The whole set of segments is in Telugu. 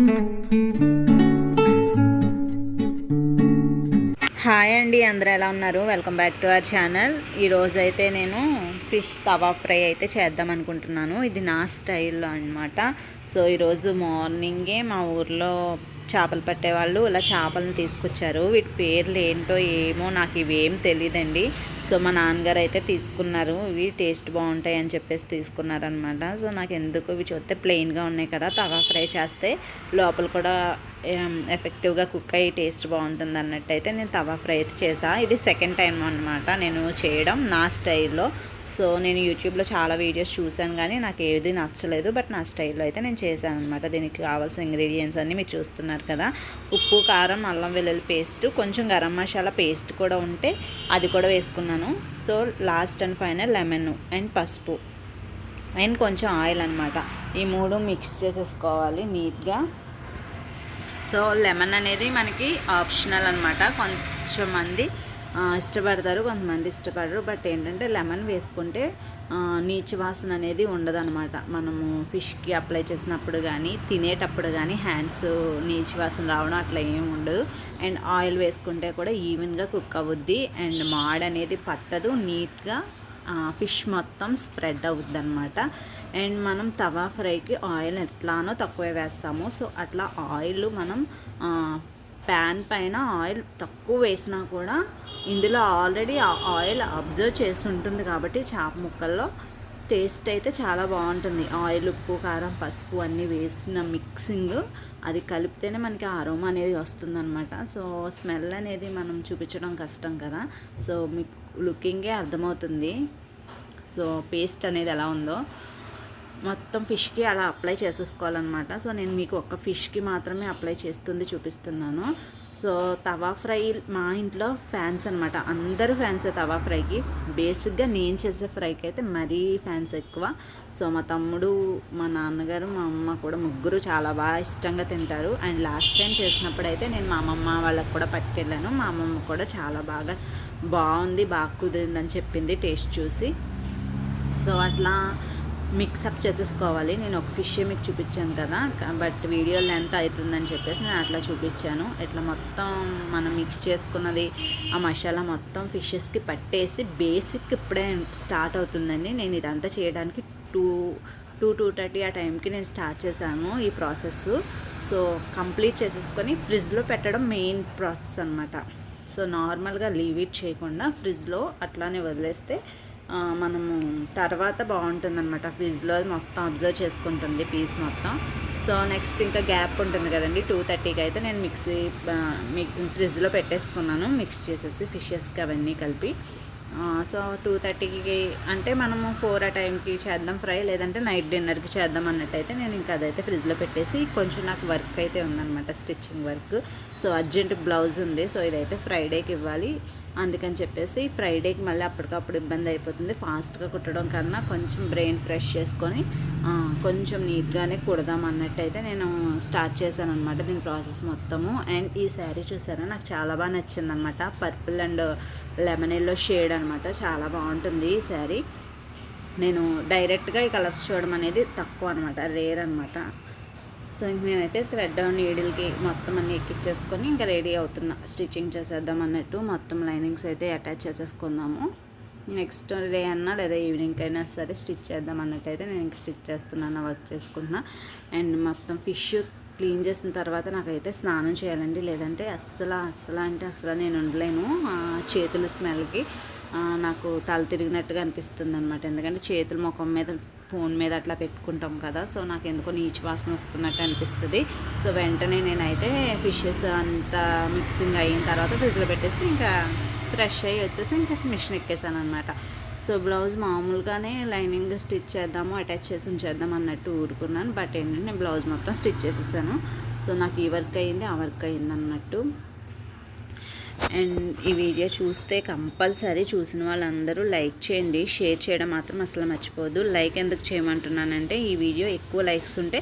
హాయ్ అండి, అందరూ ఎలా ఉన్నారు? Welcome back to our channel. ఈరోజు అయితే నేను ఫిష్ తవా ఫ్రై అయితే చేద్దాం అనుకుంటున్నాను. ఇది నా స్టైల్లో అనమాట. సో ఈరోజు మార్నింగే మా ఊర్లో చేపలు పట్టేవాళ్ళు ఇలా చేపలను తీసుకొచ్చారు. వీటి పేర్లు ఏంటో ఏమో నాకు ఇవేం తెలియదండి. సో మా నాన్నగారు అయితే తీసుకున్నారు. ఇవి టేస్ట్ బాగుంటాయి అని చెప్పేసి తీసుకున్నారనమాట. సో నాకు ఎందుకు ఇవి చూస్తే ప్లెయిన్గా ఉన్నాయి కదా, తవా ఫ్రై చేస్తే లోపల కూడా ఎఫెక్టివ్గా కుక్ అయ్యి టేస్ట్ బాగుంటుంది అన్నట్టు అయితే నేను తవా ఫ్రై అయితే చేసాను. ఇది సెకండ్ టైం అనమాట నేను చేయడం నా స్టైల్లో. సో నేను యూట్యూబ్లో చాలా వీడియోస్ చూశాను కానీ నాకు ఏది నచ్చలేదు. బట్ నా స్టైల్లో అయితే నేను చేశాను అనమాట. దీనికి కావాల్సిన ఇంగ్రీడియంట్స్ అన్నీ మీరు చూస్తున్నారు కదా. ఉప్పు, కారం, అల్లం వెల్లుల్లి పేస్ట్, కొంచెం గరం మసాలా పేస్ట్ కూడా ఉంటే అది కూడా వేసుకున్నాను. So last and final lemon and పసుపు అండ్ కొంచెం ఆయిల్ అనమాట. ఈ మూడు మిక్స్ చేసేసుకోవాలి నీట్గా. సో లెమన్ అనేది మనకి ఆప్షనల్ అనమాట. కొంచెం మంది ఇష్టపడతారు, కొంతమంది ఇష్టపడరు. బట్ ఏంటంటే లెమన్ వేసుకుంటే నీచు వాసన అనేది ఉండదన్నమాట. మనము ఫిష్కి అప్లై చేసినప్పుడు కానీ తినేటప్పుడు కానీ హ్యాండ్స్ నీచు వాసన రావడం అట్లా ఏమి ఉండదు. అండ్ ఆయిల్ వేసుకుంటే కూడా ఈవెన్గా కుక్ అవుద్ది అండ్ మాడ్ అనేది పట్టదు, నీట్గా ఫిష్ మొత్తం స్ప్రెడ్ అవుద్ది అనమాట. అండ్ మనం తవా ఫ్రైకి ఆయిల్ ఎట్లానో తక్కువే వేస్తాము. సో అట్లా ఆయిల్ మనం ప్యాన్ పైన ఆయిల్ తక్కువ వేసినా కూడా ఇందులో ఆల్రెడీ ఆయిల్ అబ్జర్వ్ చేసి ఉంటుంది కాబట్టి చేప ముక్కల్లో టేస్ట్ అయితే చాలా బాగుంటుంది. ఆయిల్, ఉప్పు, కారం, పసుపు అన్నీ వేసిన మిక్సింగ్ అది కలిపితేనే మనకి అరోమా అనేది వస్తుందన్నమాట. సో స్మెల్ అనేది మనం చూపించడం కష్టం కదా. సో మీకు లుకింగే అర్థమవుతుంది సో పేస్ట్ అనేది ఎలా ఉందో. మొత్తం ఫిష్కి అలా అప్లై చేసేసుకోవాలన్నమాట. సో నేను మీకు ఒక ఫిష్కి మాత్రమే అప్లై చేస్తుంది చూపిస్తున్నాను. సో తవా ఫ్రై మా ఇంట్లో ఫ్యాన్స్ అనమాట, అందరూ ఫ్యాన్సే తవా ఫ్రైకి. బేసిక్గా నేను చేసే ఫ్రైకి అయితే మరీ ఫ్యాన్స్ ఎక్కువ. సో మా తమ్ముడు, మా నాన్నగారు, మా అమ్మ కూడా ముగ్గురు చాలా బాగా ఇష్టంగా తింటారు. అండ్ లాస్ట్ టైం చేసినప్పుడు అయితే నేను మా అమ్మమ్మ వాళ్ళకి కూడా పట్టుకెళ్ళాను. మా అమ్మమ్మ కూడా చాలా బాగుంది, బాగా కుదిరిందని చెప్పింది టేస్ట్ చూసి. సో అట్లా మిక్సప్ చేసేసుకోవాలి. నేను ఒక ఫిష్ మీకు చూపించాను కదా, బట్ వీడియో లెంత్ అవుతుందని చెప్పేసి నేను అట్లా చూపించాను. ఇట్లా మొత్తం మనం మిక్స్ చేసుకున్నది ఆ మసాలా మొత్తం ఫిషెస్కి పట్టేసి బేసిక్ ఇప్పుడే స్టార్ట్ అవుతుందండి. నేను ఇదంతా చేయడానికి 2:30 ఆ టైంకి నేను స్టార్ట్ చేశాను ఈ ప్రాసెస్. సో కంప్లీట్ చేసేసుకొని ఫ్రిడ్జ్లో పెట్టడం మెయిన్ ప్రాసెస్ అనమాట. సో నార్మల్గా లీవ్ ఇట్ చేయకుండా ఫ్రిడ్జ్లో అట్లానే వదిలేస్తే మనము తర్వాత బాగుంటుందన్నమాట. ఫ్రిడ్జ్లో మొత్తం అబ్జర్వ్ చేసుకుంటుంది పీస్ మొత్తం. సో నెక్స్ట్ ఇంకా గ్యాప్ ఉంటుంది కదండి, 2:30కి అయితే నేను ఫ్రిడ్జ్లో పెట్టేసుకున్నాను మిక్స్ చేసేసి ఫిషెస్కి అవన్నీ కలిపి. సో 2:30కి అంటే మనము 4 ఆ టైంకి చేద్దాం ఫ్రై, లేదంటే నైట్ డిన్నర్కి చేద్దాం అన్నట్టయితే నేను ఇంకా అదైతే ఫ్రిడ్జ్లో పెట్టేసి కొంచెం నాకు వర్క్ అయితే ఉందన్నమాట, stitching work. So urgent blouse ఉంది. సో ఇదైతే ఫ్రైడేకి ఇవ్వాలి. అందుకని చెప్పేసి ఫ్రైడేకి మళ్ళీ అప్పటికప్పుడు ఇబ్బంది అయిపోతుంది. ఫాస్ట్గా కుట్టడం కన్నా కొంచెం బ్రెయిన్ ఫ్రెష్ చేసుకొని కొంచెం నీట్గానే కుడదాం అన్నట్టయితే నేను స్టార్ట్ చేశాను అనమాట దీని ప్రాసెస్ మొత్తము. అండ్ ఈ శారీ చూసారా, నాకు చాలా బాగా నచ్చింది అనమాట. Purple and lemon yellow shade అనమాట, చాలా బాగుంటుంది ఈ శారీ. నేను డైరెక్ట్గా ఈ కలర్స్ చూడడం అనేది తక్కువ అనమాట, రేర్ అనమాట. సో ఇంక నేనైతే థ్రెడ్ నీడిల్కి మొత్తం అన్నీ ఎక్కించేసుకొని ఇంకా రెడీ అవుతున్నా స్టిచ్చింగ్ చేసేద్దాం అన్నట్టు. మొత్తం లైనింగ్స్ అయితే అటాచ్ చేసేసుకుందాము. నెక్స్ట్ డే అన్నా లేదా ఈవినింగ్ అయినా సరే స్టిచ్ చేద్దాం అన్నట్టయితే నేను ఇంక స్టిచ్ చేస్తున్నాను, వర్క్ చేసుకుంటున్నా. అండ్ మొత్తం ఫిష్ క్లీన్ చేసిన తర్వాత నాకైతే స్నానం చేయాలండి, లేదంటే అస్సలు నేను ఉండలేను. చేతుల స్మెల్కి నాకు తల తిరిగినట్టుగా అనిపిస్తుంది అనమాట. ఎందుకంటే చేతులు ముఖం మీద, ఫోన్ మీద అట్లా పెట్టుకుంటాం కదా. సో నాకు ఎందుకో నీచు వాసన వస్తున్నట్టు అనిపిస్తుంది. సో వెంటనే నేనైతే ఫిషెస్ అంతా మిక్సింగ్ అయిన తర్వాత ఫ్రిడ్జ్లో పెట్టేసి ఇంకా ఫ్రెష్ అయ్యి వచ్చేసి ఇంకా మిషన్ ఎక్కేసాను అనమాట. సో బ్లౌజ్ మామూలుగానే లైనింగ్ స్టిచ్ చేద్దాము, అటాచ్ చేసి ఉంచేద్దాం అన్నట్టు ఊరుకున్నాను. బట్ ఏంటంటే నేను బ్లౌజ్ మొత్తం స్టిచ్ చేసేసాను. సో నాకు ఈ వర్క్ అయ్యింది, ఆ వర్క్ అయ్యింది అన్నట్టు. అండ్ ఈ వీడియో చూస్తే కంపల్సరీ చూసిన వాళ్ళందరూ లైక్ చేయండి, షేర్ చేయడం మాత్రం అసలు మర్చిపోదు. లైక్ ఎందుకు చేయమంటున్నానంటే ఈ వీడియో ఎక్కువ లైక్స్ ఉంటే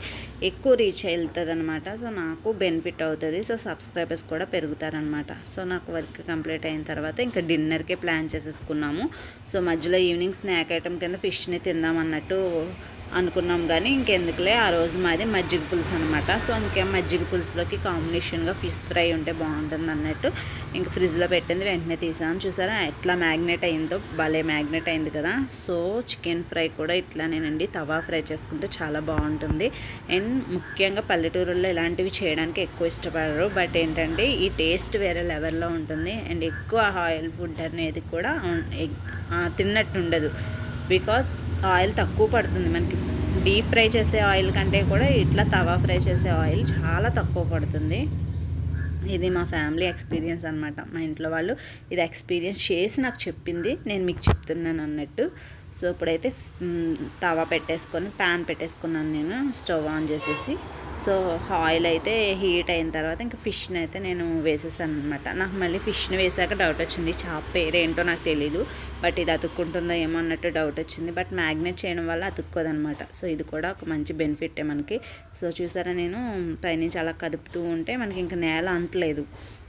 ఎక్కువ రీచ్ వెళ్తుంది అనమాట. సో నాకు బెనిఫిట్ అవుతుంది. సో సబ్స్క్రైబర్స్ కూడా పెరుగుతారనమాట. సో నాకు వర్క్ కంప్లీట్ అయిన తర్వాత ఇంకా డిన్నర్కే ప్లాన్ చేసేసుకున్నాము. సో మధ్యలో ఈవినింగ్ స్నాక్ ఐటమ్ కింద ఫిష్ని తిందాం అన్నట్టు అనుకున్నాం, కానీ ఇంకెందుకులే ఆ రోజు మాది మజ్జిగ పులుసు అనమాట. సో ఇంకేం మజ్జిగ పులుసులోకి కాంబినేషన్గా ఫిష్ ఫ్రై ఉంటే బాగుంటుంది అన్నట్టు ఇంక ఫ్రిడ్జ్లో పెట్టింది వెంటనే తీసాను. చూసారా ఎట్లా మ్యాగ్నెట్ అయిందో, భలే మ్యాగ్నెట్ అయింది కదా. సో చికెన్ ఫ్రై కూడా ఇట్లానేనండి, తవా ఫ్రై చేసుకుంటే చాలా బాగుంటుంది. అండ్ ముఖ్యంగా పల్లెటూరుల్లో ఇలాంటివి చేయడానికి ఎక్కువ ఇష్టపడరు, బట్ ఏంటంటే ఈ టేస్ట్ వేరే లెవెల్లో ఉంటుంది. అండ్ ఎక్కువ ఆయిల్ ఫుడ్ అనేది కూడా తిన్నట్టు ఉండదు, బికాస్ ఆయిల్ తక్కువ పడుతుంది మనకి. డీప్ ఫ్రై చేసే ఆయిల్ కంటే కూడా ఇట్లా తవా ఫ్రై చేసే ఆయిల్ చాలా తక్కువ పడుతుంది. ఇది మా ఫ్యామిలీ ఎక్స్పీరియన్స్ అనమాట. మా ఇంట్లో వాళ్ళు ఇది ఎక్స్పీరియన్స్ చేసి నాకు చెప్పింది, నేను మీకు చెప్తున్నాను అన్నట్టు. సో ఇప్పుడైతే తవా పెట్టేసుకొని ప్యాన్ పెట్టేసుకున్నాను నేను, స్టవ్ ఆన్ చేసేసి. సో ఆయిల్ అయితే హీట్ అయిన తర్వాత ఇంకా ఫిష్ని అయితే నేను వేసేసాను అనమాట. నాకు మళ్ళీ ఫిష్ని వేసాక డౌట్ వచ్చింది, చేప పేరేంటో నాకు తెలీదు, బట్ ఇది అతుక్కుంటుందో ఏమో అన్నట్టు డౌట్ వచ్చింది. బట్ మ్యాగ్నేట్ చేయడం వల్ల అతుక్కోదనమాట. సో ఇది కూడా ఒక మంచి బెనిఫిటే మనకి. సో చూసారా నేను పైనుంచి అలా కదుపుతూ ఉంటే మనకి ఇంకా నేల అంటలేదు.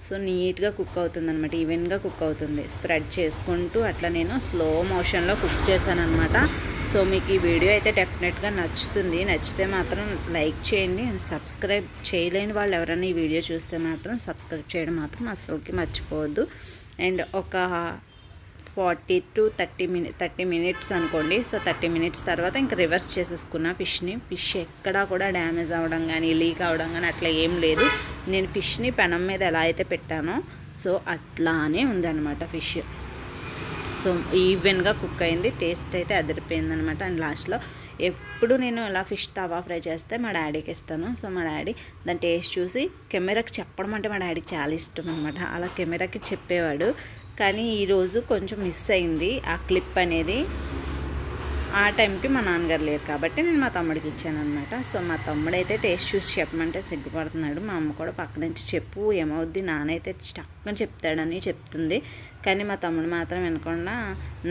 సో నీట్గా కుక్ అవుతుంది అనమాట, ఈవెన్గా కుక్ అవుతుంది. స్ప్రెడ్ చేసుకుంటూ అట్లా నేను స్లో మోషన్లో కుక్ చేశాను అనమాట. సో మీకు ఈ వీడియో అయితే డెఫినెట్గా నచ్చుతుంది. నచ్చితే మాత్రం లైక్ చేయండి. సబ్స్క్రైబ్ చేయలేని వాళ్ళు ఎవరైనా ఈ వీడియో చూస్తే మాత్రం సబ్స్క్రైబ్ చేయడం మాత్రం అస్సలుకి మర్చిపోవద్దు. అండ్ ఒక 40 to 30 మినిట్స్ అనుకోండి. సో 30 మినిట్స్ తర్వాత ఇంకా రివర్స్ చేసేసుకున్న ఫిష్ని. ఫిష్ ఎక్కడా కూడా డ్యామేజ్ అవ్వడం కానీ లీక్ అవ్వడం కానీ అట్లా ఏం లేదు. నేను ఫిష్ని పెనం మీద ఎలా అయితే పెట్టానో సో అట్లానే ఉందన్నమాట ఫిష్. సో ఈవెన్గా కుక్ అయింది, టేస్ట్ అయితే అదిరిపోయింది అనమాట. అండ్ లాస్ట్లో ఎప్పుడు నేను ఇలా ఫిష్ తవా ఫ్రై చేస్తే మా డాడీకి ఇస్తాను. సో మా డాడీ దాని టేస్ట్ చూసి కెమెరాకి చెప్పడం అంటే మా డాడీకి చాలా ఇష్టం అనమాట. అలా కెమెరాకి చెప్పేవాడు, కానీ ఈరోజు కొంచెం మిస్ అయింది ఆ క్లిప్ అనేది. ఆ టైంకి మా నాన్నగారు లేరు కాబట్టి నేను మా తమ్ముడికి ఇచ్చాను అనమాట. సో మా తమ్ముడైతే టేస్ట్ చూసి చెప్పమంటే సిగ్గుపడుతున్నాడు. మా అమ్మ కూడా పక్క నుంచి చెప్పు ఏమవుద్ది, నానైతే టక్కుని చెప్తాడని చెప్తుంది. కానీ మా తమ్ముడు మాత్రం వినకుండా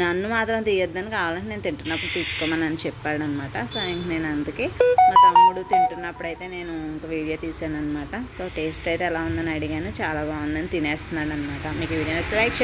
నన్ను మాత్రం తీయొద్దని, కావాలంటే నేను తింటున్నప్పుడు తీసుకోమని అని చెప్పాడనమాట. సో ఇంక నేను అందుకే మా తమ్ముడు తింటున్నప్పుడు అయితే నేను ఇంక వీడియో తీసాను అనమాట. సో టేస్ట్ అయితే ఎలా ఉందని అడిగాను, చాలా బాగుందని తినేస్తున్నాడు అనమాట. మీకు వీడియో నచ్చితే లైక్